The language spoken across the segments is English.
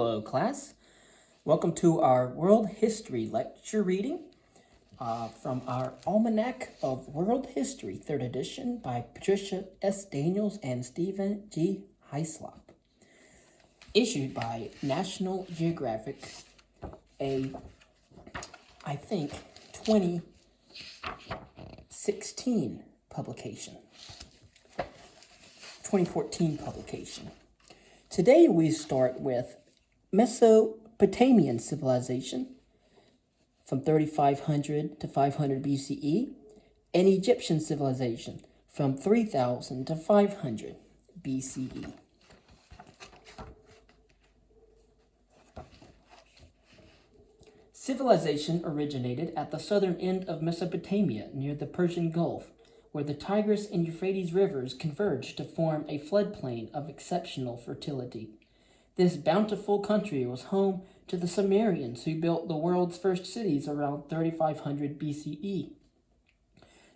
Hello, class. Welcome to our World History lecture reading from our Almanac of World History, 3rd edition by Patricia S. Daniels and Stephen G. Hyslop. Issued by National Geographic, I think, 2016 publication. 2014 publication. Today we start with Mesopotamian civilization from 3500 to 500 BCE and Egyptian civilization from 3000 to 500 BCE. Civilization originated at the southern end of Mesopotamia near the Persian Gulf, where the Tigris and Euphrates rivers converged to form a floodplain of exceptional fertility. This bountiful country was home to the Sumerians, who built the world's first cities around 3500 BCE.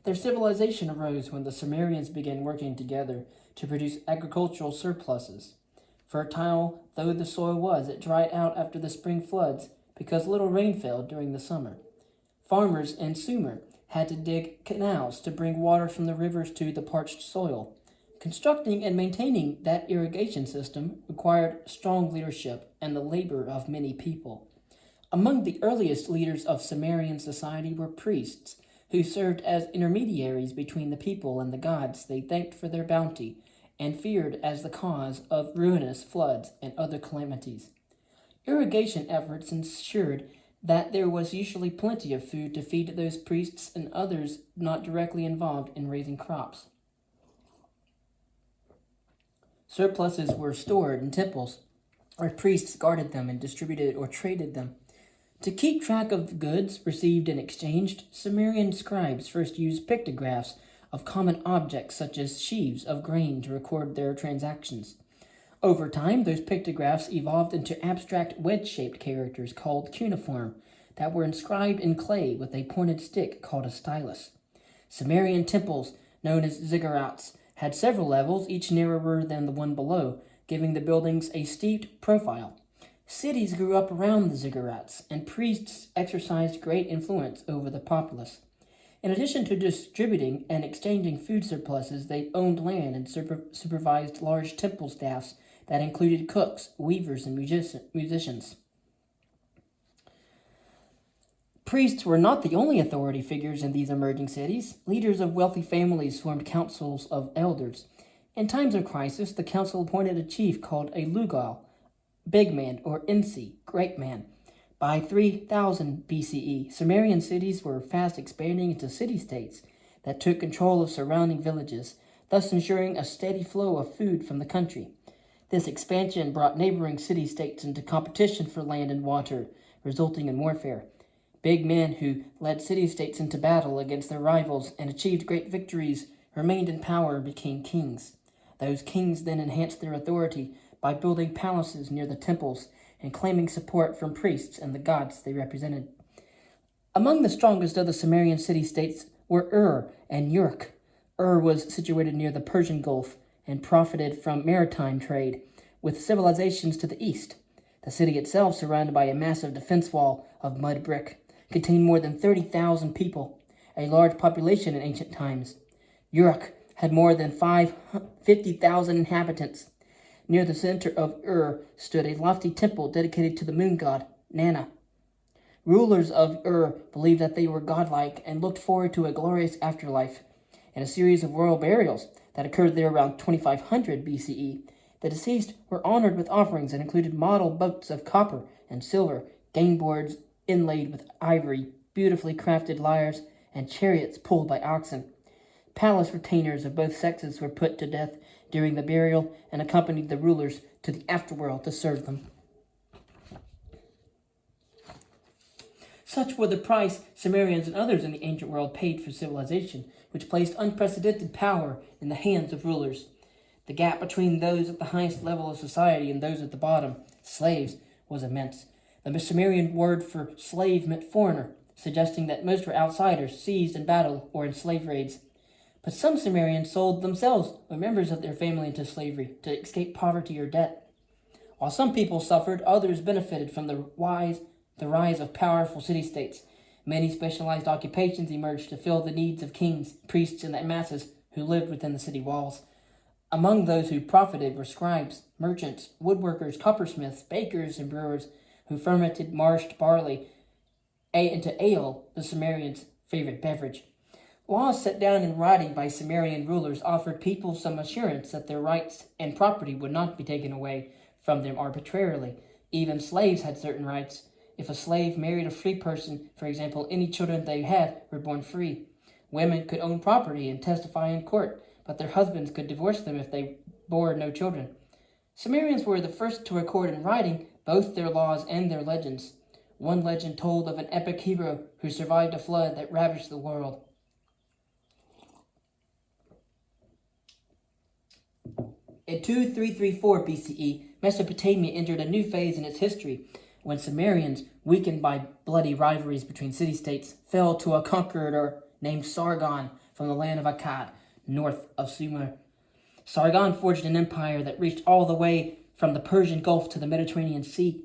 Their civilization arose when the Sumerians began working together to produce agricultural surpluses. Fertile though the soil was, it dried out after the spring floods because little rain fell during the summer. Farmers in Sumer had to dig canals to bring water from the rivers to the parched soil. Constructing and maintaining that irrigation system required strong leadership and the labor of many people. Among the earliest leaders of Sumerian society were priests, who served as intermediaries between the people and the gods they thanked for their bounty and feared as the cause of ruinous floods and other calamities. Irrigation efforts ensured that there was usually plenty of food to feed those priests and others not directly involved in raising crops. Surpluses were stored in temples, where priests guarded them and distributed or traded them. To keep track of the goods received and exchanged, Sumerian scribes first used pictographs of common objects such as sheaves of grain to record their transactions. Over time, those pictographs evolved into abstract wedge-shaped characters called cuneiform that were inscribed in clay with a pointed stick called a stylus. Sumerian temples, known as ziggurats, had several levels, each narrower than the one below, giving the buildings a steeped profile. Cities grew up around the ziggurats, and priests exercised great influence over the populace. In addition to distributing and exchanging food surpluses, they owned land and supervised large temple staffs that included cooks, weavers, and musicians. Priests were not the only authority figures in these emerging cities. Leaders of wealthy families formed councils of elders. In times of crisis, the council appointed a chief called a lugal, big man, or insi, great man. By 3000 BCE, Sumerian cities were fast expanding into city-states that took control of surrounding villages, thus ensuring a steady flow of food from the country. This expansion brought neighboring city-states into competition for land and water, resulting in warfare. Big men who led city-states into battle against their rivals and achieved great victories remained in power and became kings. Those kings then enhanced their authority by building palaces near the temples and claiming support from priests and the gods they represented. Among the strongest of the Sumerian city-states were Ur and Uruk. Ur was situated near the Persian Gulf and profited from maritime trade with civilizations to the east. The city itself, surrounded by a massive defense wall of mud brick, contained more than 30,000 people, a large population in ancient times. Uruk had more than 50,000 inhabitants. Near the center of Ur stood a lofty temple dedicated to the moon god, Nana. Rulers of Ur believed that they were godlike and looked forward to a glorious afterlife. In a series of royal burials that occurred there around 2500 BCE, the deceased were honored with offerings that included model boats of copper and silver, game boards inlaid with ivory, beautifully crafted lyres, and chariots pulled by oxen. Palace retainers of both sexes were put to death during the burial and accompanied the rulers to the afterworld to serve them. Such were the price Sumerians and others in the ancient world paid for civilization, which placed unprecedented power in the hands of rulers. The gap between those at the highest level of society and those at the bottom, slaves, was immense. The Sumerian word for slave meant foreigner, suggesting that most were outsiders, seized in battle or in slave raids. But some Sumerians sold themselves or members of their family into slavery to escape poverty or debt. While some people suffered, others benefited from the rise of powerful city-states. Many specialized occupations emerged to fill the needs of kings, priests, and the masses who lived within the city walls. Among those who profited were scribes, merchants, woodworkers, coppersmiths, bakers, and brewers who fermented mashed barley into ale, the Sumerians' favorite beverage. Laws set down in writing by Sumerian rulers offered people some assurance that their rights and property would not be taken away from them arbitrarily. Even slaves had certain rights. If a slave married a free person, for example, any children they had were born free. Women could own property and testify in court, but their husbands could divorce them if they bore no children. Sumerians were the first to record in writing both their laws and their legends. One legend told of an epic hero who survived a flood that ravaged the world. In 2334 BCE, Mesopotamia entered a new phase in its history, when Sumerians, weakened by bloody rivalries between city-states, fell to a conqueror named Sargon from the land of Akkad, north of Sumer. Sargon forged an empire that reached all the way from the Persian Gulf to the Mediterranean Sea.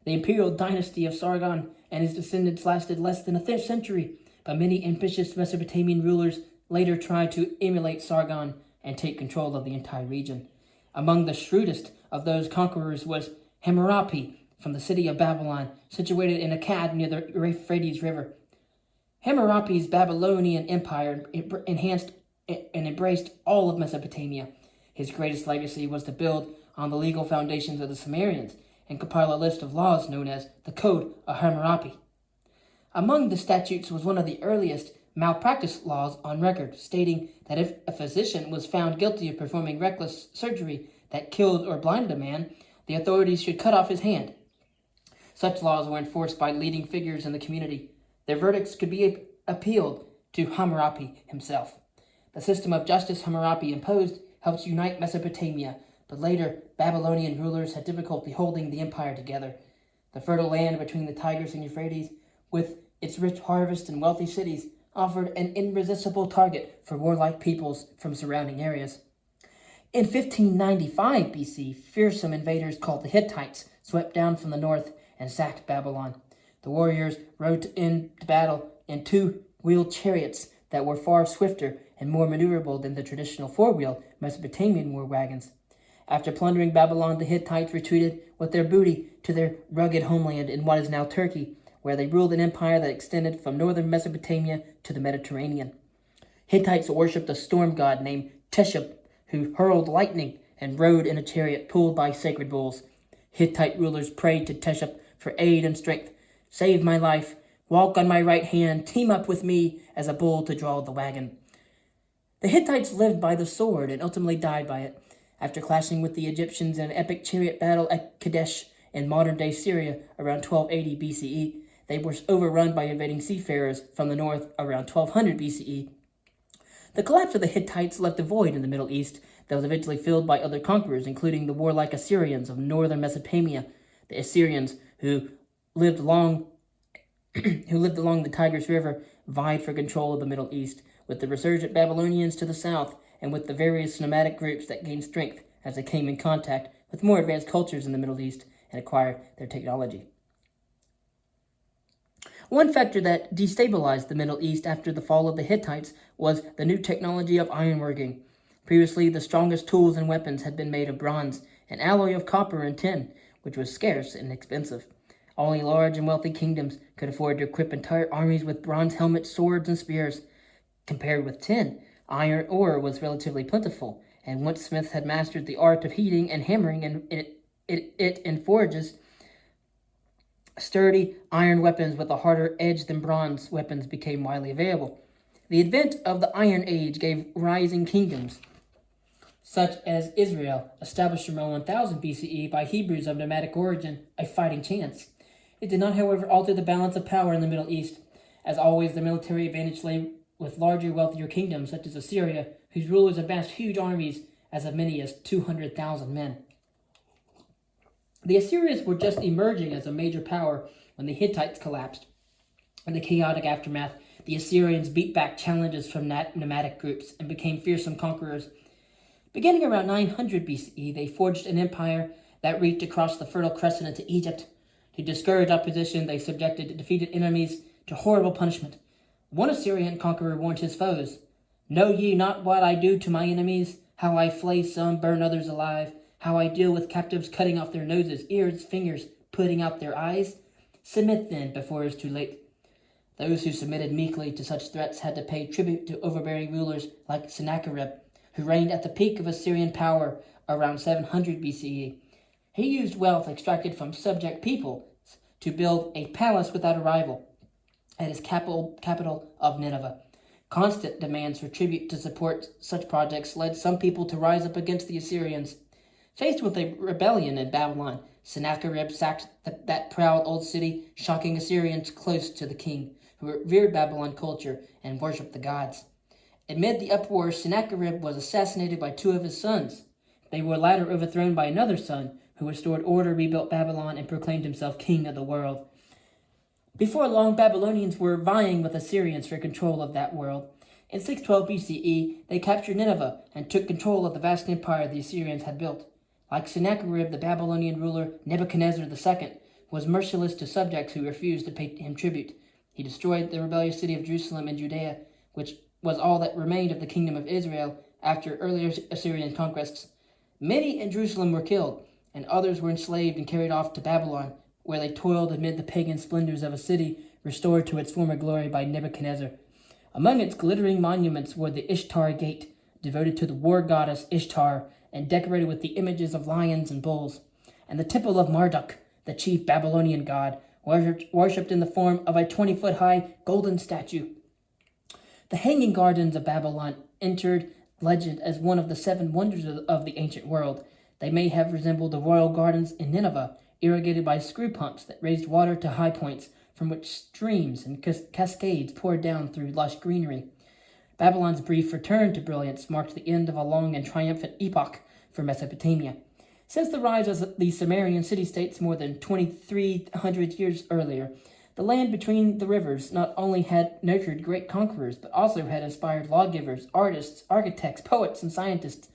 The imperial dynasty of Sargon and his descendants lasted less than a century, but many ambitious Mesopotamian rulers later tried to emulate Sargon and take control of the entire region. Among the shrewdest of those conquerors was Hammurapi from the city of Babylon, situated in Akkad near the Euphrates River. Hammurapi's Babylonian empire enhanced and embraced all of Mesopotamia. His greatest legacy was to build on the legal foundations of the Sumerians and compile a list of laws known as the Code of Hammurapi. Among the statutes was one of the earliest malpractice laws on record, stating that if a physician was found guilty of performing reckless surgery that killed or blinded a man, the authorities should cut off his hand. Such laws were enforced by leading figures in the community. Their verdicts could be appealed to Hammurapi himself. The system of justice Hammurapi imposed helped unite Mesopotamia, but later Babylonian rulers had difficulty holding the empire together. The fertile land between the Tigris and Euphrates, with its rich harvest and wealthy cities, offered an irresistible target for warlike peoples from surrounding areas. In 1595 BC, fearsome invaders called the Hittites swept down from the north and sacked Babylon. The warriors rode into battle in two-wheeled chariots that were far swifter and more maneuverable than the traditional four-wheel Mesopotamian war wagons. After plundering Babylon, the Hittites retreated with their booty to their rugged homeland in what is now Turkey, where they ruled an empire that extended from northern Mesopotamia to the Mediterranean. Hittites worshipped a storm god named Teshub, who hurled lightning and rode in a chariot pulled by sacred bulls. Hittite rulers prayed to Teshub for aid and strength. Save my life, walk on my right hand, team up with me as a bull to draw the wagon. The Hittites lived by the sword and ultimately died by it. After clashing with the Egyptians in an epic chariot battle at Kadesh in modern-day Syria around 1280 BCE, they were overrun by invading seafarers from the north around 1200 BCE. The collapse of the Hittites left a void in the Middle East that was eventually filled by other conquerors, including the warlike Assyrians of northern Mesopotamia. The Assyrians, who lived along the Tigris River, vied for control of the Middle East, with the resurgent Babylonians to the south, and with the various nomadic groups that gained strength as they came in contact with more advanced cultures in the Middle East and acquired their technology. One factor that destabilized the Middle East after the fall of the Hittites was the new technology of ironworking. Previously, the strongest tools and weapons had been made of bronze, an alloy of copper and tin, which was scarce and expensive. Only large and wealthy kingdoms could afford to equip entire armies with bronze helmets, swords, and spears. Compared with tin, iron ore was relatively plentiful, and once smiths had mastered the art of heating and hammering it in forges, sturdy iron weapons with a harder edge than bronze weapons became widely available. The advent of the Iron Age gave rising kingdoms, such as Israel, established around 1000 BCE by Hebrews of nomadic origin, a fighting chance. It did not, however, alter the balance of power in the Middle East. As always, the military advantage lay with larger, wealthier kingdoms, such as Assyria, whose rulers amassed huge armies as many as 200,000 men. The Assyrians were just emerging as a major power when the Hittites collapsed. In the chaotic aftermath, the Assyrians beat back challenges from nomadic groups and became fearsome conquerors. Beginning around 900 BCE, they forged an empire that reached across the Fertile Crescent into Egypt. To discourage opposition, they subjected defeated enemies to horrible punishment. One Assyrian conqueror warned his foes, "Know ye not what I do to my enemies? How I flay some, burn others alive? How I deal with captives, cutting off their noses, ears, fingers, putting out their eyes? Submit then, before it is too late." Those who submitted meekly to such threats had to pay tribute to overbearing rulers like Sennacherib, who reigned at the peak of Assyrian power around 700 BCE. He used wealth extracted from subject peoples to build a palace without a rival at his capital of Nineveh. Constant demands for tribute to support such projects led some people to rise up against the Assyrians. Faced with a rebellion in Babylon, Sennacherib sacked that proud old city, shocking Assyrians close to the king, who revered Babylon culture and worshipped the gods. Amid the uproar, Sennacherib was assassinated by two of his sons. They were later overthrown by another son, who restored order, rebuilt Babylon, and proclaimed himself king of the world. Before long, Babylonians were vying with Assyrians for control of that world. In 612 BCE, they captured Nineveh and took control of the vast empire the Assyrians had built. Like Sennacherib, the Babylonian ruler Nebuchadnezzar II was merciless to subjects who refused to pay him tribute. He destroyed the rebellious city of Jerusalem in Judea, which was all that remained of the kingdom of Israel after earlier Assyrian conquests. Many in Jerusalem were killed, and others were enslaved and carried off to Babylon, where they toiled amid the pagan splendors of a city restored to its former glory by Nebuchadnezzar. Among its glittering monuments were the Ishtar Gate, devoted to the war goddess Ishtar and decorated with the images of lions and bulls, and the Temple of Marduk, the chief Babylonian god, worshipped in the form of a 20-foot-high golden statue. The Hanging Gardens of Babylon entered legend as one of the seven wonders of the ancient world. They may have resembled the royal gardens in Nineveh, irrigated by screw pumps that raised water to high points, from which streams and cascades poured down through lush greenery. Babylon's brief return to brilliance marked the end of a long and triumphant epoch for Mesopotamia. Since the rise of the Sumerian city-states more than 2,300 years earlier, the land between the rivers not only had nurtured great conquerors, but also had inspired lawgivers, artists, architects, poets, and scientists.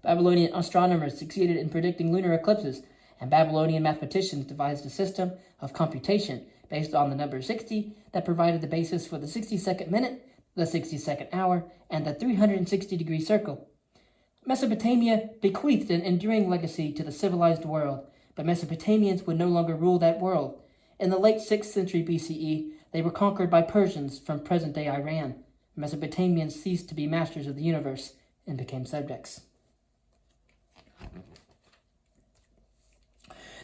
Babylonian astronomers succeeded in predicting lunar eclipses, and Babylonian mathematicians devised a system of computation based on the number 60 that provided the basis for the 60-second minute, the 60-second hour, and the 360-degree circle. Mesopotamia bequeathed an enduring legacy to the civilized world, but Mesopotamians would no longer rule that world. In the late 6th century BCE, they were conquered by Persians from present-day Iran. Mesopotamians ceased to be masters of the universe and became subjects.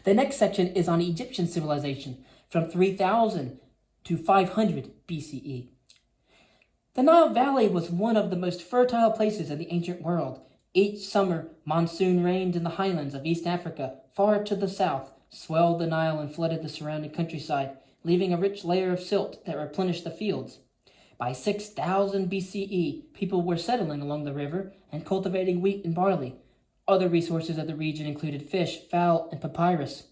The next section is on Egyptian civilization from 3000 to 500 BCE. The Nile Valley was one of the most fertile places in the ancient world. Each summer, monsoon rained in the highlands of East Africa, far to the south, swelled the Nile and flooded the surrounding countryside, leaving a rich layer of silt that replenished the fields. By 6000 BCE, people were settling along the river and cultivating wheat and barley. Other resources of the region included fish, fowl, and papyrus,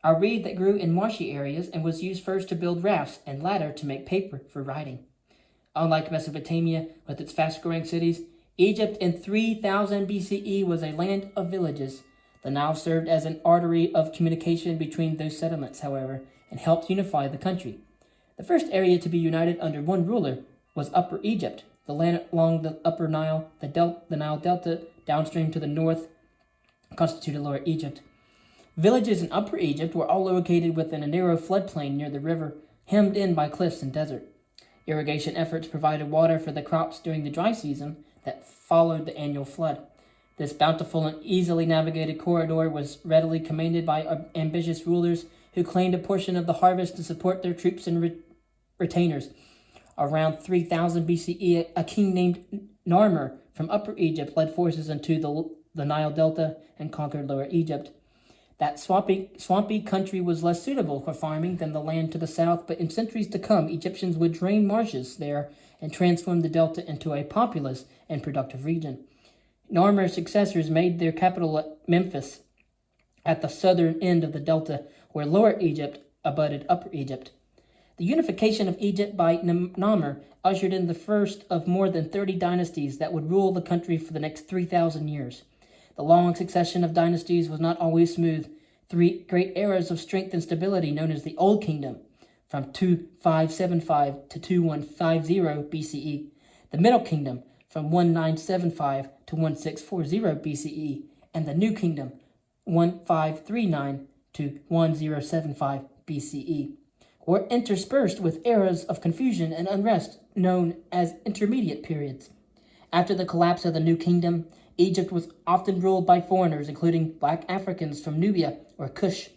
a reed that grew in marshy areas and was used first to build rafts and later to make paper for writing. Unlike Mesopotamia, with its fast-growing cities, Egypt in 3000 BCE was a land of villages. The Nile served as an artery of communication between those settlements, however, and helped unify the country. The first area to be united under one ruler was Upper Egypt, the land along the Upper Nile, the Nile Delta, downstream to the north, constituted Lower Egypt. Villages in Upper Egypt were all located within a narrow floodplain near the river, hemmed in by cliffs and desert. Irrigation efforts provided water for the crops during the dry season that followed the annual flood. This bountiful and easily navigated corridor was readily commanded by ambitious rulers who claimed a portion of the harvest to support their troops and retainers. Around 3000 BCE, a king named Narmer from Upper Egypt led forces into the Nile Delta and conquered Lower Egypt. That swampy country was less suitable for farming than the land to the south, but in centuries to come, Egyptians would drain marshes there and transform the delta into a populous and productive region. Narmer's successors made their capital at Memphis, at the southern end of the delta, where Lower Egypt abutted Upper Egypt. The unification of Egypt by Narmer ushered in the first of more than 30 dynasties that would rule the country for the next 3,000 years. The long succession of dynasties was not always smooth. Three great eras of strength and stability, known as the Old Kingdom, from 2575 to 2150 BCE, the Middle Kingdom, from 1975 to 1640 BCE, and the New Kingdom, 1539 to 1075 BCE, were interspersed with eras of confusion and unrest known as intermediate periods. After the collapse of the New Kingdom, Egypt was often ruled by foreigners, including black Africans from Nubia or Kush.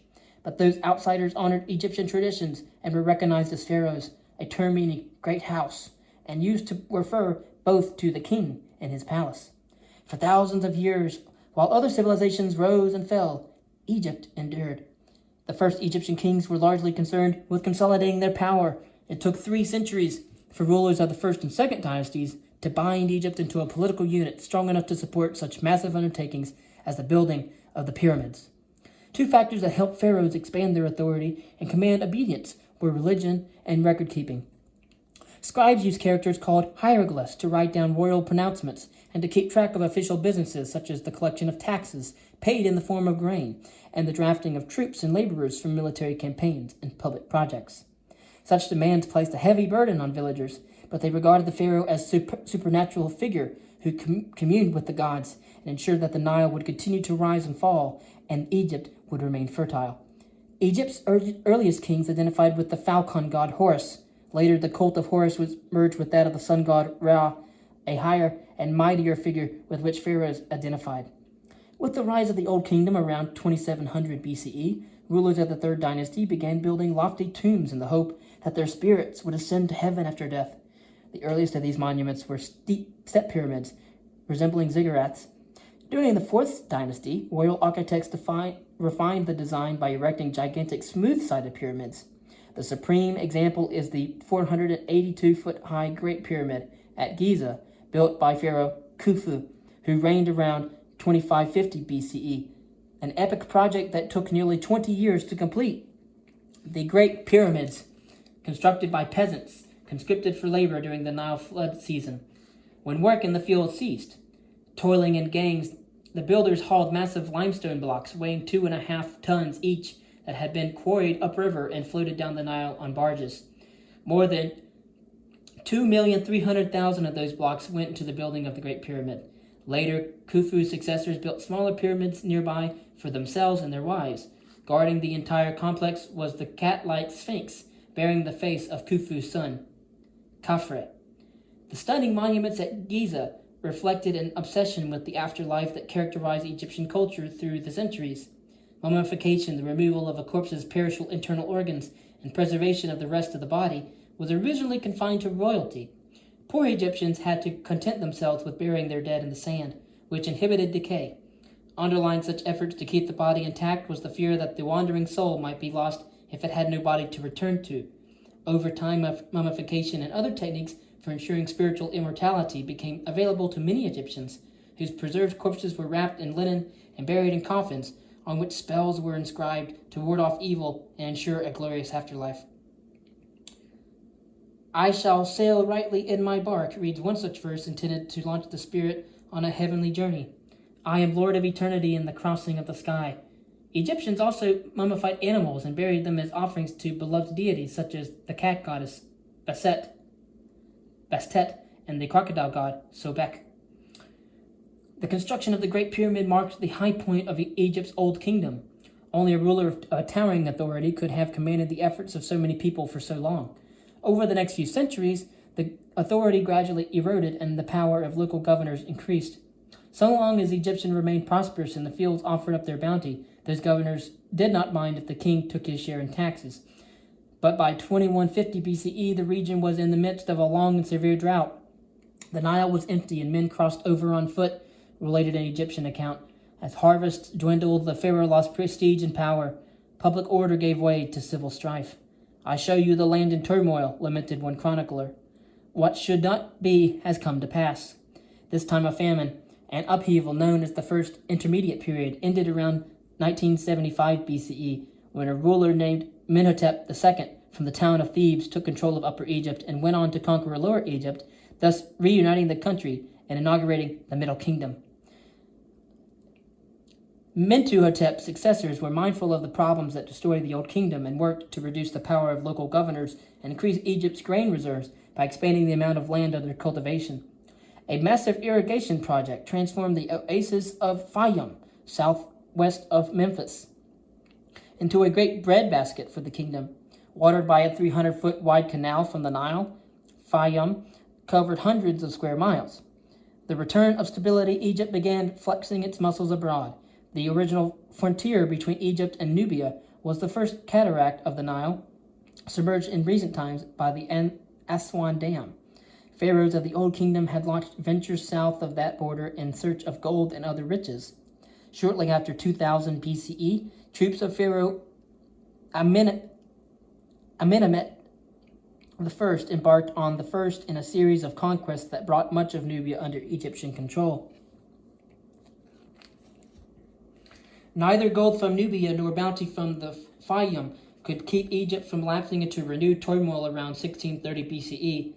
But those outsiders honored Egyptian traditions and were recognized as pharaohs, a term meaning great house, and used to refer both to the king and his palace. For thousands of years, while other civilizations rose and fell, Egypt endured. The first Egyptian kings were largely concerned with consolidating their power. It took 3 centuries for rulers of the first and second dynasties to bind Egypt into a political unit strong enough to support such massive undertakings as the building of the pyramids. 2 factors that helped pharaohs expand their authority and command obedience were religion and record-keeping. Scribes used characters called hieroglyphs to write down royal pronouncements and to keep track of official businesses such as the collection of taxes paid in the form of grain and the drafting of troops and laborers for military campaigns and public projects. Such demands placed a heavy burden on villagers, but they regarded the pharaoh as a supernatural figure who communed with the gods and ensured that the Nile would continue to rise and fall and Egypt would remain fertile. Egypt's earliest kings identified with the falcon god Horus. Later, the cult of Horus was merged with that of the sun god Ra, a higher and mightier figure with which pharaohs identified. With the rise of the Old Kingdom around 2700 BCE, rulers of the Third Dynasty began building lofty tombs in the hope that their spirits would ascend to heaven after death. The earliest of these monuments were steep step pyramids, resembling ziggurats. During the Fourth Dynasty, royal architects refined the design by erecting gigantic smooth-sided pyramids. The supreme example is the 482-foot-high Great Pyramid at Giza, built by Pharaoh Khufu, who reigned around 2550 BCE, an epic project that took nearly 20 years to complete. The Great Pyramids, constructed by peasants, conscripted for labor during the Nile flood season, when work in the field ceased. Toiling in gangs, the builders hauled massive limestone blocks weighing 2.5 tons each that had been quarried upriver and floated down the Nile on barges. More than 2,300,000 of those blocks went into the building of the Great Pyramid. Later, Khufu's successors built smaller pyramids nearby for themselves and their wives. Guarding the entire complex was the cat-like Sphinx, bearing the face of Khufu's son, Khafre. The stunning monuments at Giza reflected an obsession with the afterlife that characterized Egyptian culture through the centuries. Mummification, the removal of a corpse's perishable internal organs, and preservation of the rest of the body was originally confined to royalty. Poor Egyptians had to content themselves with burying their dead in the sand, which inhibited decay. Underlying such efforts to keep the body intact was the fear that the wandering soul might be lost if it had no body to return to. Over time, mummification and other techniques for ensuring spiritual immortality became available to many Egyptians, whose preserved corpses were wrapped in linen and buried in coffins on which spells were inscribed to ward off evil and ensure a glorious afterlife. "I shall sail rightly in my bark," reads one such verse intended to launch the spirit on a heavenly journey. "I am Lord of eternity in the crossing of the sky." Egyptians also mummified animals and buried them as offerings to beloved deities such as the cat goddess Bastet, and the crocodile god Sobek. The construction of the Great Pyramid marked the high point of Egypt's Old Kingdom. Only a ruler of a towering authority could have commanded the efforts of so many people for so long. Over the next few centuries, the authority gradually eroded and the power of local governors increased. So long as the Egyptians remained prosperous and the fields offered up their bounty, those governors did not mind if the king took his share in taxes. But by 2150 BCE, the region was in the midst of a long and severe drought. The Nile was empty and men crossed over on foot, related an Egyptian account. As harvests dwindled, the pharaoh lost prestige and power. Public order gave way to civil strife. "I show you the land in turmoil," lamented one chronicler. "What should not be has come to pass." This time of famine and upheaval, known as the First Intermediate Period, ended around 1975 BCE, when a ruler named Menhotep II from the town of Thebes took control of Upper Egypt and went on to conquer Lower Egypt, thus reuniting the country and inaugurating the Middle Kingdom. Mentuhotep's successors were mindful of the problems that destroyed the Old Kingdom and worked to reduce the power of local governors and increase Egypt's grain reserves by expanding the amount of land under cultivation. A massive irrigation project transformed the oasis of Fayum, southwest of Memphis, into a great breadbasket for the kingdom. Watered by a 300-foot wide canal from the Nile, Fayum covered hundreds of square miles. The return of stability, Egypt began flexing its muscles abroad. The original frontier between Egypt and Nubia was the first cataract of the Nile, submerged in recent times by the Aswan Dam. Pharaohs of the Old Kingdom had launched ventures south of that border in search of gold and other riches. Shortly after 2000 BCE, troops of Pharaoh Amenemhet I embarked on the first in a series of conquests that brought much of Nubia under Egyptian control. Neither gold from Nubia nor bounty from the Fayum could keep Egypt from lapsing into renewed turmoil around 1630 BCE.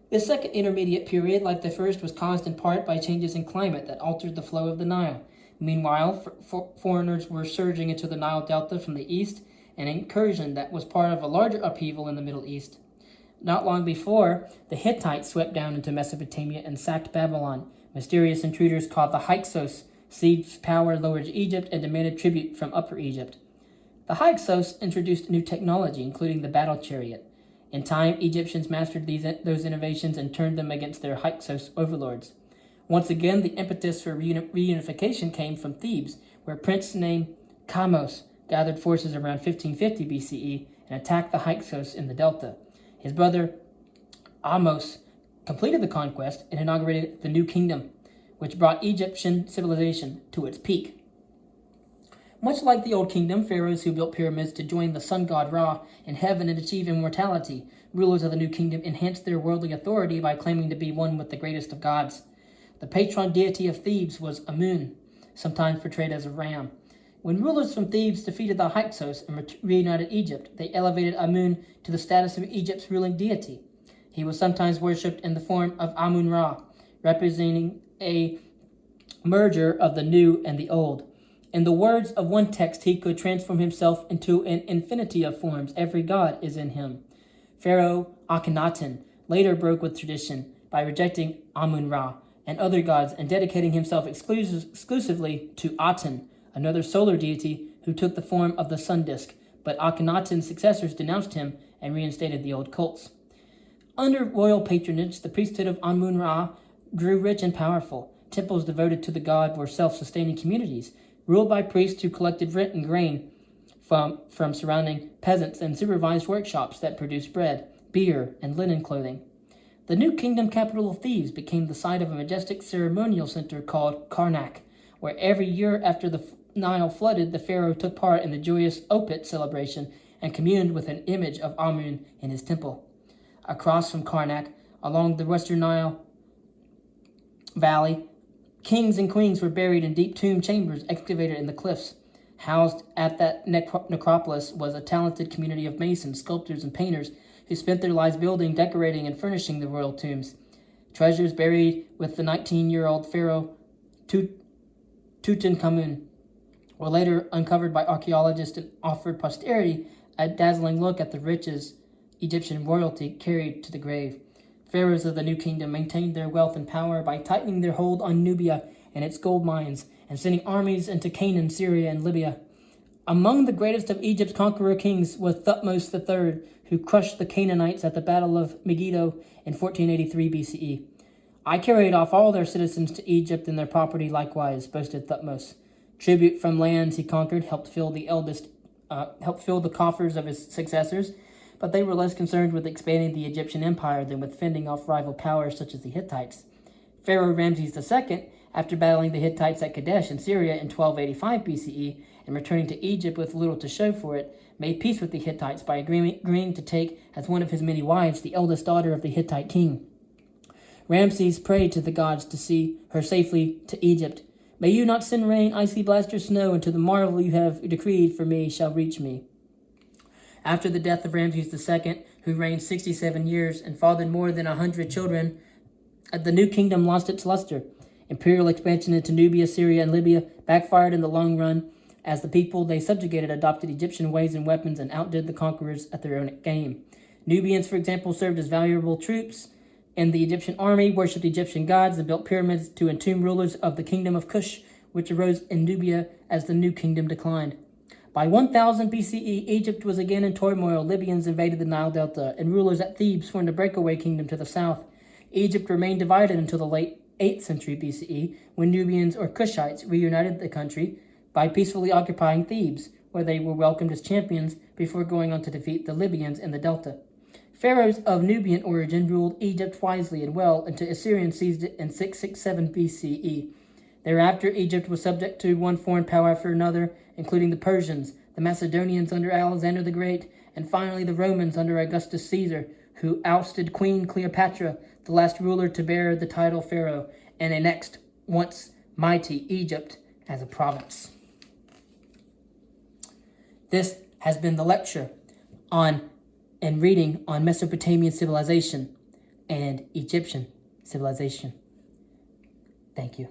This second intermediate period, like the first, was caused in part by changes in climate that altered the flow of the Nile. Meanwhile, foreigners were surging into the Nile Delta from the east, an incursion that was part of a larger upheaval in the Middle East. Not long before, the Hittites swept down into Mesopotamia and sacked Babylon. Mysterious intruders called the Hyksos seized power, lowered Egypt, and demanded tribute from Upper Egypt. The Hyksos introduced new technology, including the battle chariot. In time, Egyptians mastered those innovations and turned them against their Hyksos overlords. Once again, the impetus for reunification came from Thebes, where a prince named Kamose gathered forces around 1550 BCE and attacked the Hyksos in the Delta. His brother Ahmose completed the conquest and inaugurated the New Kingdom, which brought Egyptian civilization to its peak. Much like the Old Kingdom, pharaohs who built pyramids to join the sun god Ra in heaven and achieve immortality, rulers of the New Kingdom enhanced their worldly authority by claiming to be one with the greatest of gods. The patron deity of Thebes was Amun, sometimes portrayed as a ram. When rulers from Thebes defeated the Hyksos and reunited Egypt, they elevated Amun to the status of Egypt's ruling deity. He was sometimes worshipped in the form of Amun-Ra, representing a merger of the new and the old. In the words of one text, he could transform himself into an infinity of forms. Every god is in him. Pharaoh Akhenaten later broke with tradition by rejecting Amun-Ra and other gods and dedicating himself exclusively to Aten, another solar deity who took the form of the sun disk, but Akhenaten's successors denounced him and reinstated the old cults. Under royal patronage, the priesthood of Amun-Ra grew rich and powerful. Temples devoted to the god were self-sustaining communities, ruled by priests who collected rent and grain from surrounding peasants and supervised workshops that produced bread, beer, and linen clothing. The New Kingdom capital of Thebes became the site of a majestic ceremonial center called Karnak, where every year after the Nile flooded, the pharaoh took part in the joyous Opet celebration and communed with an image of Amun in his temple. Across from Karnak, along the western Nile Valley, kings and queens were buried in deep tomb chambers excavated in the cliffs. Housed at that necropolis was a talented community of masons, sculptors, and painters who spent their lives building, decorating, and furnishing the royal tombs. Treasures buried with the 19-year-old pharaoh Tutankhamun were later uncovered by archaeologists and offered posterity a dazzling look at the riches Egyptian royalty carried to the grave. Pharaohs of the New Kingdom maintained their wealth and power by tightening their hold on Nubia and its gold mines and sending armies into Canaan, Syria, and Libya. Among the greatest of Egypt's conqueror kings was Thutmose III, who crushed the Canaanites at the Battle of Megiddo in 1483 BCE. I carried off all their citizens to Egypt and their property likewise, boasted Thutmose. Tribute from lands he conquered helped fill the coffers of his successors, but they were less concerned with expanding the Egyptian empire than with fending off rival powers such as the Hittites. Pharaoh Ramses II, after battling the Hittites at Kadesh in Syria in 1285 BCE and returning to Egypt with little to show for it, made peace with the Hittites by agreeing to take as one of his many wives the eldest daughter of the Hittite king. Ramses prayed to the gods to see her safely to Egypt. May you not send rain, icy blast, or snow until the marvel you have decreed for me shall reach me. After the death of Ramses II, who reigned 67 years and fathered more than 100 children, the New Kingdom lost its luster. Imperial expansion into Nubia, Syria, and Libya backfired in the long run, as the people they subjugated adopted Egyptian ways and weapons and outdid the conquerors at their own game. Nubians, for example, served as valuable troops in the Egyptian army, worshipped Egyptian gods, and built pyramids to entomb rulers of the kingdom of Cush, which arose in Nubia as the new kingdom declined. By 1000 BCE, Egypt was again in turmoil. Libyans invaded the Nile Delta, and rulers at Thebes formed a breakaway kingdom to the south. Egypt remained divided until the late 8th century BCE, when Nubians or Cushites reunited the country by peacefully occupying Thebes, where they were welcomed as champions before going on to defeat the Libyans in the Delta. Pharaohs of Nubian origin ruled Egypt wisely and well until Assyrians seized it in 667 BCE. Thereafter, Egypt was subject to one foreign power after another, including the Persians, the Macedonians under Alexander the Great, and finally the Romans under Augustus Caesar, who ousted Queen Cleopatra, the last ruler to bear the title pharaoh, and annexed once mighty Egypt as a province. This has been the lecture on and reading on Mesopotamian civilization and Egyptian civilization. Thank you.